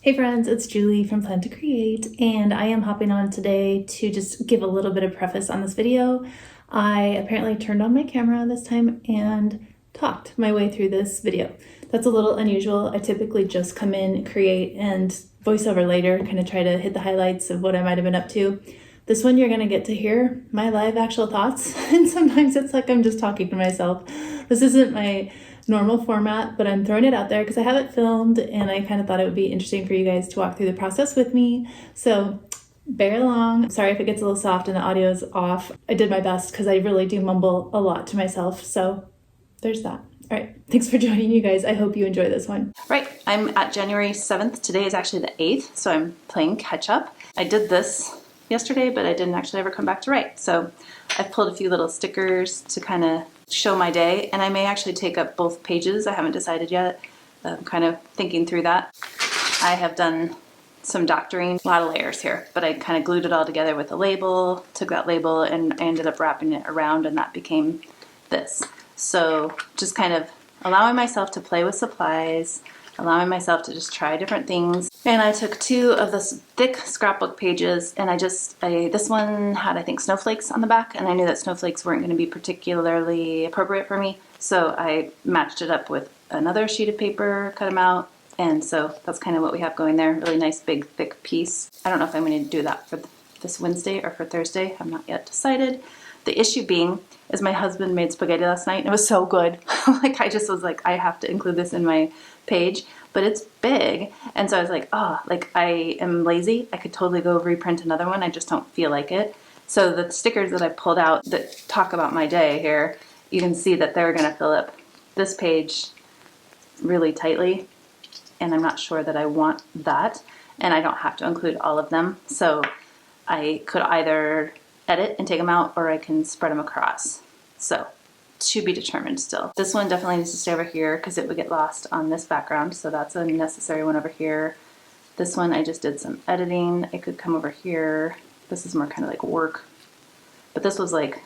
Hey friends, it's Julie from Plan to Create, and I am hopping on today to just give a little bit of preface on this video. I apparently turned on my camera this time and talked my way through this video. That's a little unusual. I typically just come in, create, and voiceover later, kind of try to hit the highlights of what I might have been up to. This one you're going to get to hear my live actual thoughts, and sometimes it's like I'm just talking to myself. This isn't my normal format, but I'm throwing it out there because I have it filmed and I kind of thought it would be interesting for you guys to walk through the process with me. So bear along. Sorry if it gets a little soft and the audio is off. I did my best because I really do mumble a lot to myself. So there's that. All right, thanks for joining, you guys. I hope you enjoy this one. Right, I'm at January 7th. Today is actually the 8th, so I'm playing catch up. I did this yesterday, but I didn't actually ever come back to write. So I've pulled a few little stickers to kind of show my day, and I may actually take up both pages. I haven't decided yet. I'm kind of thinking through that. I have done some doctoring, a lot of layers here, but I kind of glued it all together with a label, took that label and I ended up wrapping it around, and that became this. So just kind of allowing myself to play with supplies, allowing myself to just try different things. And I took two of the thick scrapbook pages, and this one had, I think, snowflakes on the back, and I knew that snowflakes weren't going to be particularly appropriate for me. So I matched it up with another sheet of paper, cut them out, and so that's kind of what we have going there. Really nice, big, thick piece. I don't know if I'm going to do that for this Wednesday or for Thursday. I'm not yet decided. The issue being is my husband made spaghetti last night and it was so good. Like, I just was like, I have to include this in my page, but it's big. And so I was like, oh, like, I am lazy. I could totally go reprint another one. I just don't feel like it. So the stickers that I pulled out that talk about my day here, you can see that they're going to fill up this page really tightly. And I'm not sure that I want that. And I don't have to include all of them. So I could either edit and take them out, or I can spread them across. So to be determined still. This one definitely needs to stay over here because it would get lost on this background. So that's a necessary one over here. This one I just did some editing. It could come over here. This is more kind of like work. But this was like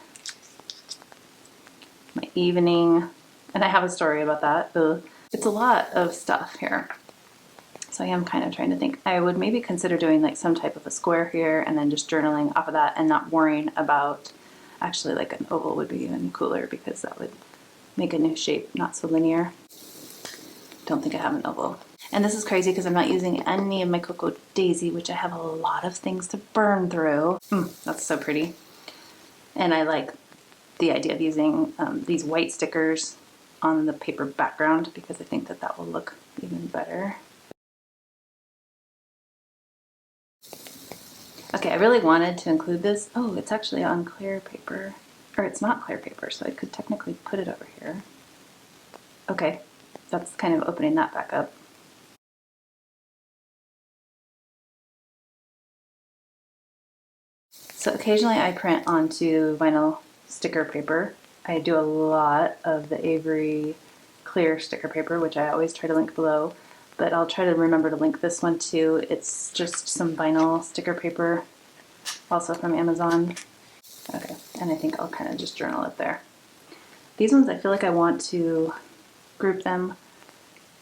my evening. And I have a story about that. Ugh. It's a lot of stuff here. So I am kind of trying to think. I would maybe consider doing like some type of a square here and then just journaling off of that and not worrying about, actually like an oval would be even cooler because that would make a new shape, not so linear. Don't think I have an oval. And this is crazy because I'm not using any of my Cocoa Daisy, which I have a lot of things to burn through. That's so pretty. And I like the idea of using these white stickers on the paper background because I think that that will look even better. Okay, I really wanted to include this. Oh, it's actually on clear paper. Or it's not clear paper, so I could technically put it over here. Okay, that's kind of opening that back up. So occasionally I print onto vinyl sticker paper. I do a lot of the Avery clear sticker paper, which I always try to link below, but I'll try to remember to link this one too. It's just some vinyl sticker paper, also from Amazon. Okay, and I think I'll kind of just journal it there. These ones I feel like I want to group them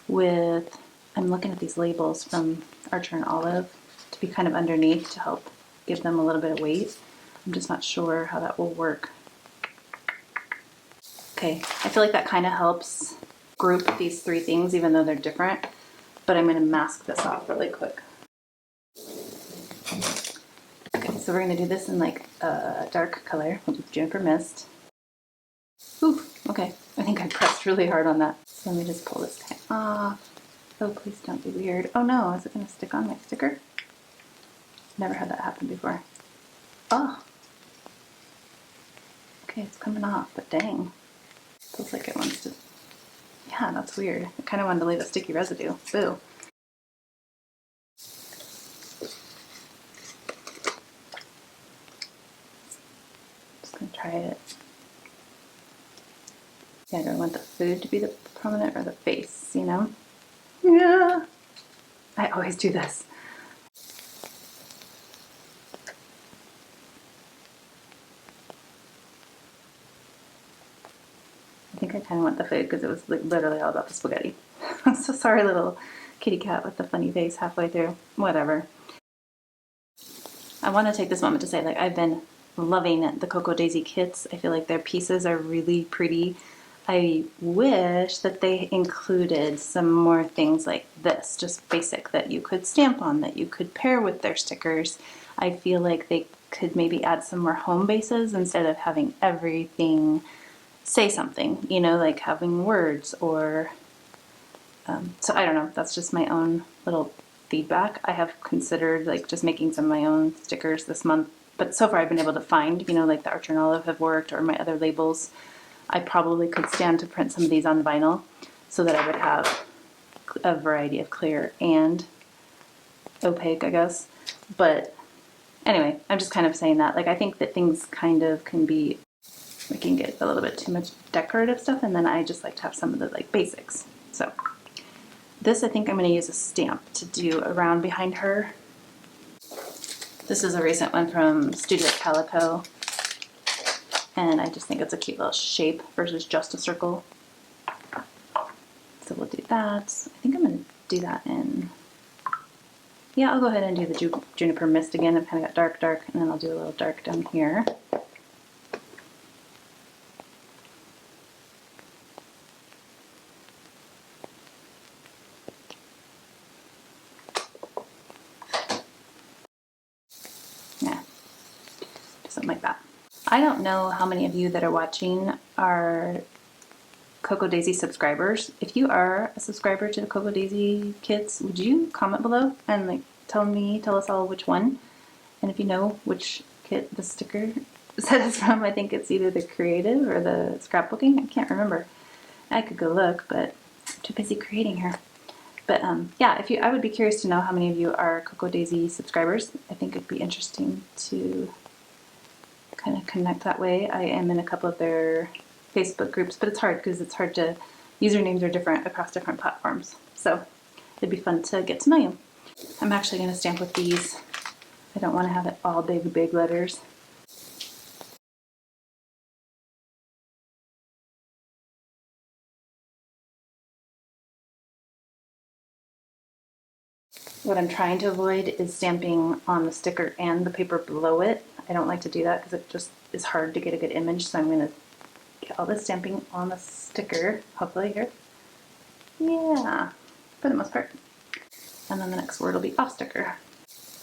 with, I'm looking at these labels from Archer and Olive to be kind of underneath to help give them a little bit of weight. I'm just not sure how that will work. Okay, I feel like that kind of helps group these three things even though they're different, but I'm going to mask this off really quick. Okay, so we're going to do this in like a dark color, which is Juniper Mist. Ooh, okay, I think I pressed really hard on that. So let me just pull this guy off. Oh, please don't be weird. Oh no, is it going to stick on my sticker? Never had that happen before. Oh. Okay, it's coming off, but dang. Feels like it wants to... Yeah, that's weird. I kind of wanted to leave a sticky residue. Boo. Just gonna try it. Yeah, do I want the food to be the prominent or the face, you know? Yeah. I always do this. I think I kind of want the food because it was like literally all about the spaghetti. I'm so sorry, little kitty cat with the funny face halfway through. Whatever. I want to take this moment to say, like, I've been loving the Cocoa Daisy kits. I feel like their pieces are really pretty. I wish that they included some more things like this, just basic, that you could stamp on, that you could pair with their stickers. I feel like they could maybe add some more home bases instead of having everything say something, you know, like having words or, so I don't know, that's just my own little feedback. I have considered like just making some of my own stickers this month, but so far I've been able to find, you know, like the Archer and Olive have worked, or my other labels. I probably could stand to print some of these on vinyl so that I would have a variety of clear and opaque, I guess. But anyway, I'm just kind of saying that. Like, I think that things kind of can be, we can get a little bit too much decorative stuff, and then I just like to have some of the like basics. So this, I think I'm going to use a stamp to do around behind her. This is a recent one from Studio Calico, and I just think it's a cute little shape versus just a circle. So we'll do that. I think I'm going to do that in, yeah, I'll go ahead and do the Juniper Mist again. I've kind of got dark, dark, and then I'll do a little dark down here. Yeah, something like that. I don't know how many of you that are watching are Cocoa Daisy subscribers. If you are a subscriber to the Cocoa Daisy kits, would you comment below and like tell us all which one? And if you know which kit the sticker set is from, I think it's either the creative or the scrapbooking. I can't remember. I could go look, but I'm too busy creating here. But yeah, I would be curious to know how many of you are Cocoa Daisy subscribers. I think it'd be interesting to kind of connect that way. I am in a couple of their Facebook groups, but it's hard because it's hard to, usernames are different across different platforms. So it'd be fun to get to know you. I'm actually going to stamp with these. I don't want to have it all big, big letters. What I'm trying to avoid is stamping on the sticker and the paper below it. I don't like to do that because it just is hard to get a good image, so I'm going to get all the stamping on the sticker, hopefully here. Yeah, for the most part. And then the next word will be off sticker.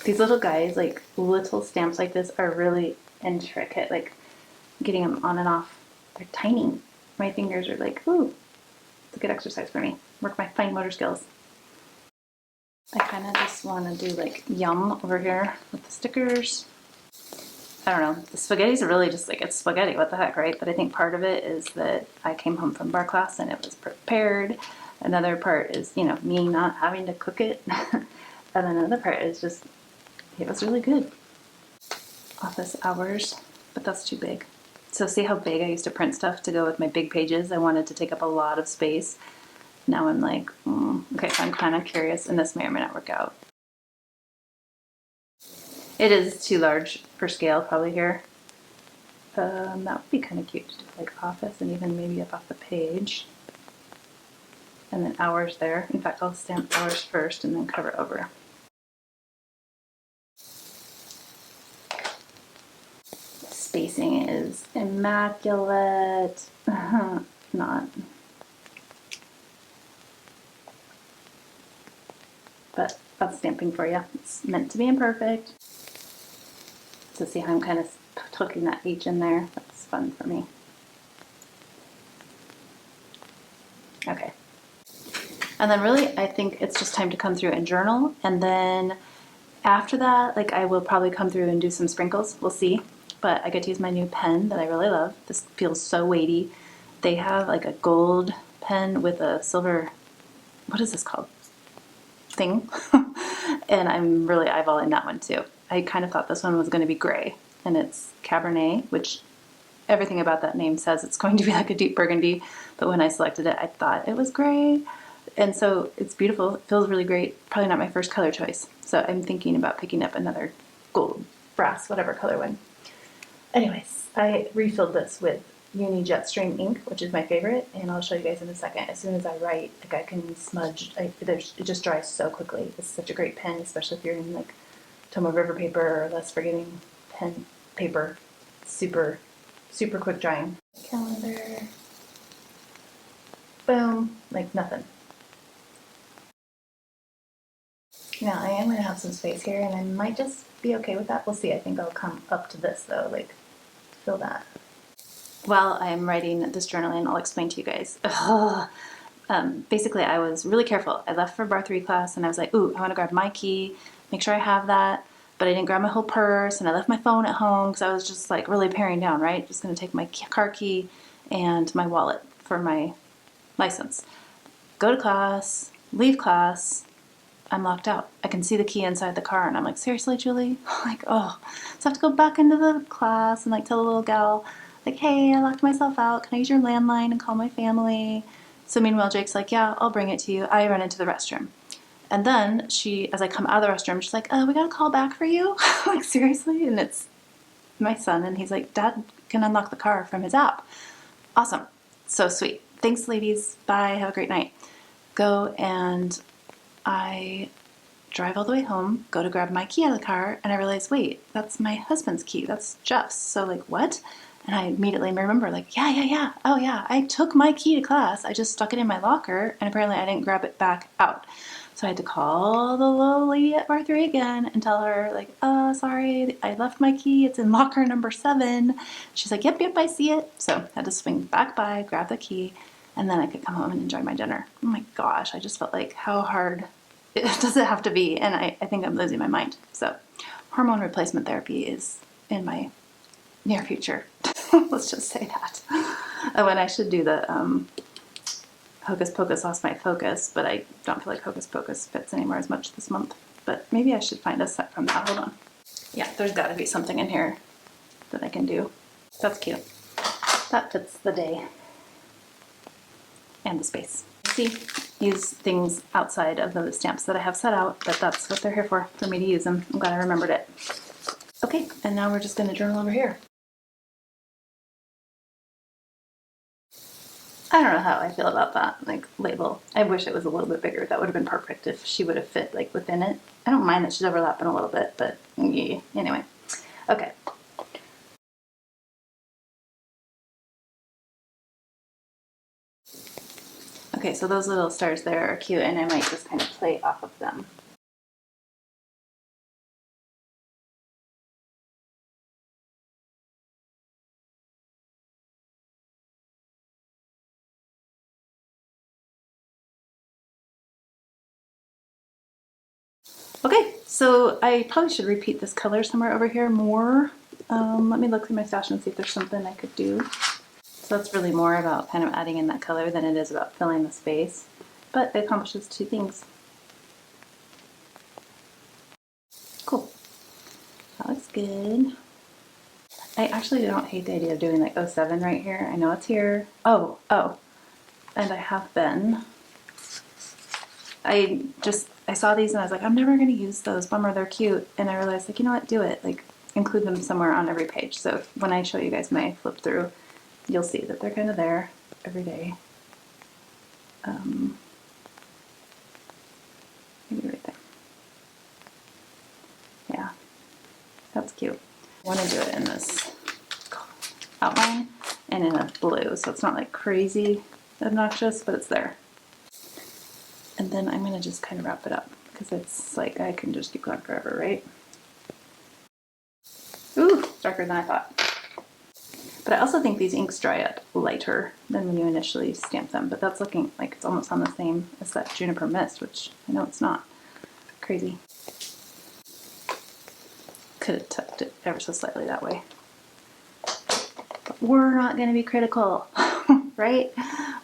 These little guys, like little stamps like this, are really intricate. Like getting them on and off, they're tiny. My fingers are like, ooh, it's a good exercise for me. Work my fine motor skills. I kind of just want to do like yum over here with the stickers. I don't know, the spaghetti's really just like, it's spaghetti, what the heck, right? But I think part of it is that I came home from bar class and it was prepared. Another part is, you know, me not having to cook it. And then another part is just, it was really good. Office hours, but that's too big. So see how big I used to print stuff to go with my big pages? I wanted to take up a lot of space. Now I'm like, okay, so I'm kind of curious, and this may or may not work out. It is too large for scale probably here. That would be kind of cute to do like office and even maybe up off the page. And then hours there. In fact, I'll stamp hours first and then cover over. Spacing is immaculate. Not. But that's stamping for you. It's meant to be imperfect. So see how I'm kind of hooking that H in there? That's fun for me. Okay. And then really, I think it's just time to come through and journal. And then after that, like I will probably come through and do some sprinkles. We'll see. But I get to use my new pen that I really love. This feels so weighty. They have like a gold pen with a silver, what is this called? Thing. And I'm really eyeballing that one too. I kind of thought this one was going to be gray, and it's Cabernet, which everything about that name says it's going to be like a deep burgundy, but when I selected it, I thought it was gray. And so it's beautiful. It feels really great. Probably not my first color choice. So I'm thinking about picking up another gold, brass, whatever color one. Anyways, I refilled this with Uni Jetstream ink, which is my favorite, and I'll show you guys in a second. As soon as I write, like I can smudge, it just dries so quickly. It's such a great pen, especially if you're in like Tomo River paper or less forgiving pen paper. Super, super quick drying. Calendar. Boom, like nothing. Now I am going to have some space here and I might just be okay with that. We'll see. I think I'll come up to this though, like fill that. While I'm writing this journal and I'll explain to you guys. Basically I was really careful. I left for bar 3 class and I was like, ooh, I want to grab my key, make sure I have that. But I didn't grab my whole purse and I left my phone at home because I was just like really paring down, right? Just going to take my car key and my wallet for my license. Go to class, leave class, I'm locked out. I can see the key inside the car and I'm like, seriously, Julie? Like, oh. So I have to go back into the class and like tell the little gal, like, hey, I locked myself out. Can I use your landline and call my family? So meanwhile, Jake's like, yeah, I'll bring it to you. I run into the restroom. And then she, as I come out of the restroom, she's like, we got a call back for you? Like, seriously? And it's my son and he's like, Dad can unlock the car from his app. Awesome. So sweet. Thanks, ladies. Bye. Have a great night. Go, and I drive all the way home, go to grab my key out of the car, and I realize, wait, that's my husband's key. That's Jeff's. So like, what? And I immediately remember, like, yeah. Oh yeah, I took my key to class. I just stuck it in my locker, and apparently I didn't grab it back out. So I had to call the little lady at bar 3 again and tell her, like, sorry, I left my key. It's in locker number 7. She's like, yep, I see it. So I had to swing back by, grab the key, and then I could come home and enjoy my dinner. Oh my gosh, I just felt like how hard does it have to be? And I think I'm losing my mind. So hormone replacement therapy is in my near future. Let's just say that. When I should do the Hocus Pocus lost my focus, but I don't feel like Hocus Pocus fits anymore as much this month. But maybe I should find a set from that. Hold on. Yeah, there's got to be something in here that I can do. That's cute. That fits the day and the space. See, use things outside of the stamps that I have set out, but that's what they're here for me to use them. I'm glad I remembered it. Okay, and now we're just going to journal over here. I don't know how I feel about that, like, label. I wish it was a little bit bigger. That would have been perfect if she would have fit, like, within it. I don't mind that she's overlapping a little bit, but yeah, anyway. Okay. Okay, so those little stars there are cute, and I might just kind of play off of them. Okay, so I probably should repeat this color somewhere over here more. Let me look through my stash and see if there's something I could do. So that's really more about kind of adding in that color than it is about filling the space. But it accomplishes 2 things. Cool. That looks good. I actually don't hate the idea of doing like 07 right here. I know it's here. Oh, and I have been. I saw these and I was like, I'm never going to use those. Bummer, they're cute. And I realized, like, you know what, do it. Like, include them somewhere on every page. So when I show you guys my flip through, you'll see that they're kind of there every day. Maybe right there. Yeah, that's cute. I want to do it in this outline and in a blue, so it's not like crazy obnoxious, but it's there. And then I'm going to just kind of wrap it up because it's like I can just keep going forever, right? Ooh, darker than I thought. But I also think these inks dry up lighter than when you initially stamp them, but that's looking like it's almost on the same as that Juniper Mist, which I know it's not. Crazy. Could have tucked it ever so slightly that way. But we're not going to be critical, right?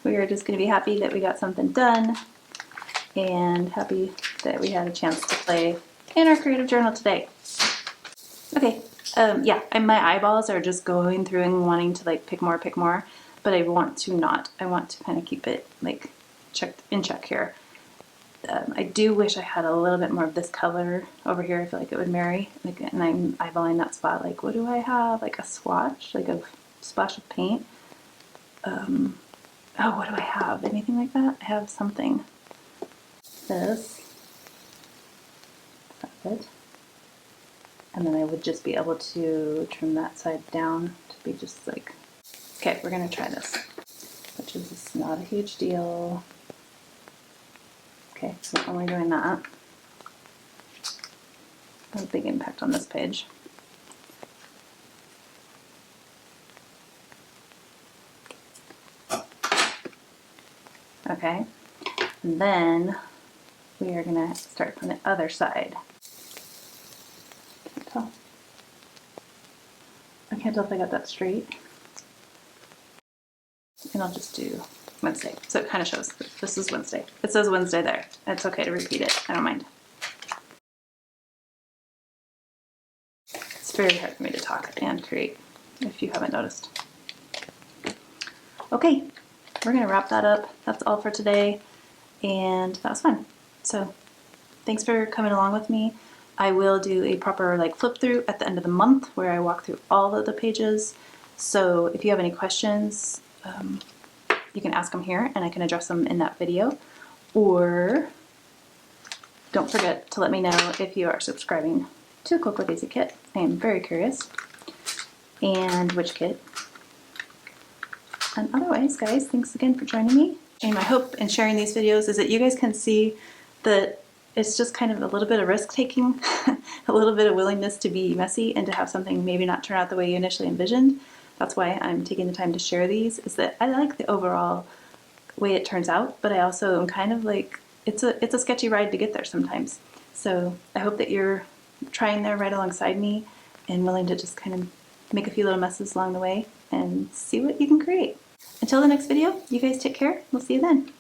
We are just going to be happy that we got something done and happy that we had a chance to play in our creative journal today. Okay, yeah, and my eyeballs are just going through and wanting to like pick more, but I want to not. I want to kind of keep it like in check here. I do wish I had a little bit more of this color over here. I feel like it would marry, like, and I'm eyeballing that spot. Like, what do I have? Like a swatch, like a splash of paint. oh, what do I have? Anything like that? I have something. This. That's it. And then I would just be able to trim that side down to be just like, okay, we're gonna try this, which is just not a huge deal. Okay, so only doing that. A big impact on this page. Okay, and then we are gonna start from the other side. Can't tell. I can't tell if I got that straight. And I'll just do Wednesday. So it kind of shows that this is Wednesday. It says Wednesday there. It's okay to repeat it. I don't mind. It's very hard for me to talk and create, if you haven't noticed. Okay, we're gonna wrap that up. That's all for today. And that was fun. So thanks for coming along with me. I will do a proper like flip through at the end of the month where I walk through all of the pages. So if you have any questions, you can ask them here and I can address them in that video. Or don't forget to let me know if you are subscribing to Cocoa Daisy Kit. I am very curious. And which kit. And otherwise, guys, thanks again for joining me. And my hope in sharing these videos is that you guys can see that it's just kind of a little bit of risk taking, a little bit of willingness to be messy and to have something maybe not turn out the way you initially envisioned. That's why I'm taking the time to share these, is that I like the overall way it turns out, but I also am kind of like, it's a sketchy ride to get there sometimes. So I hope that you're trying there right alongside me and willing to just kind of make a few little messes along the way and see what you can create. Until the next video, you guys take care. We'll see you then.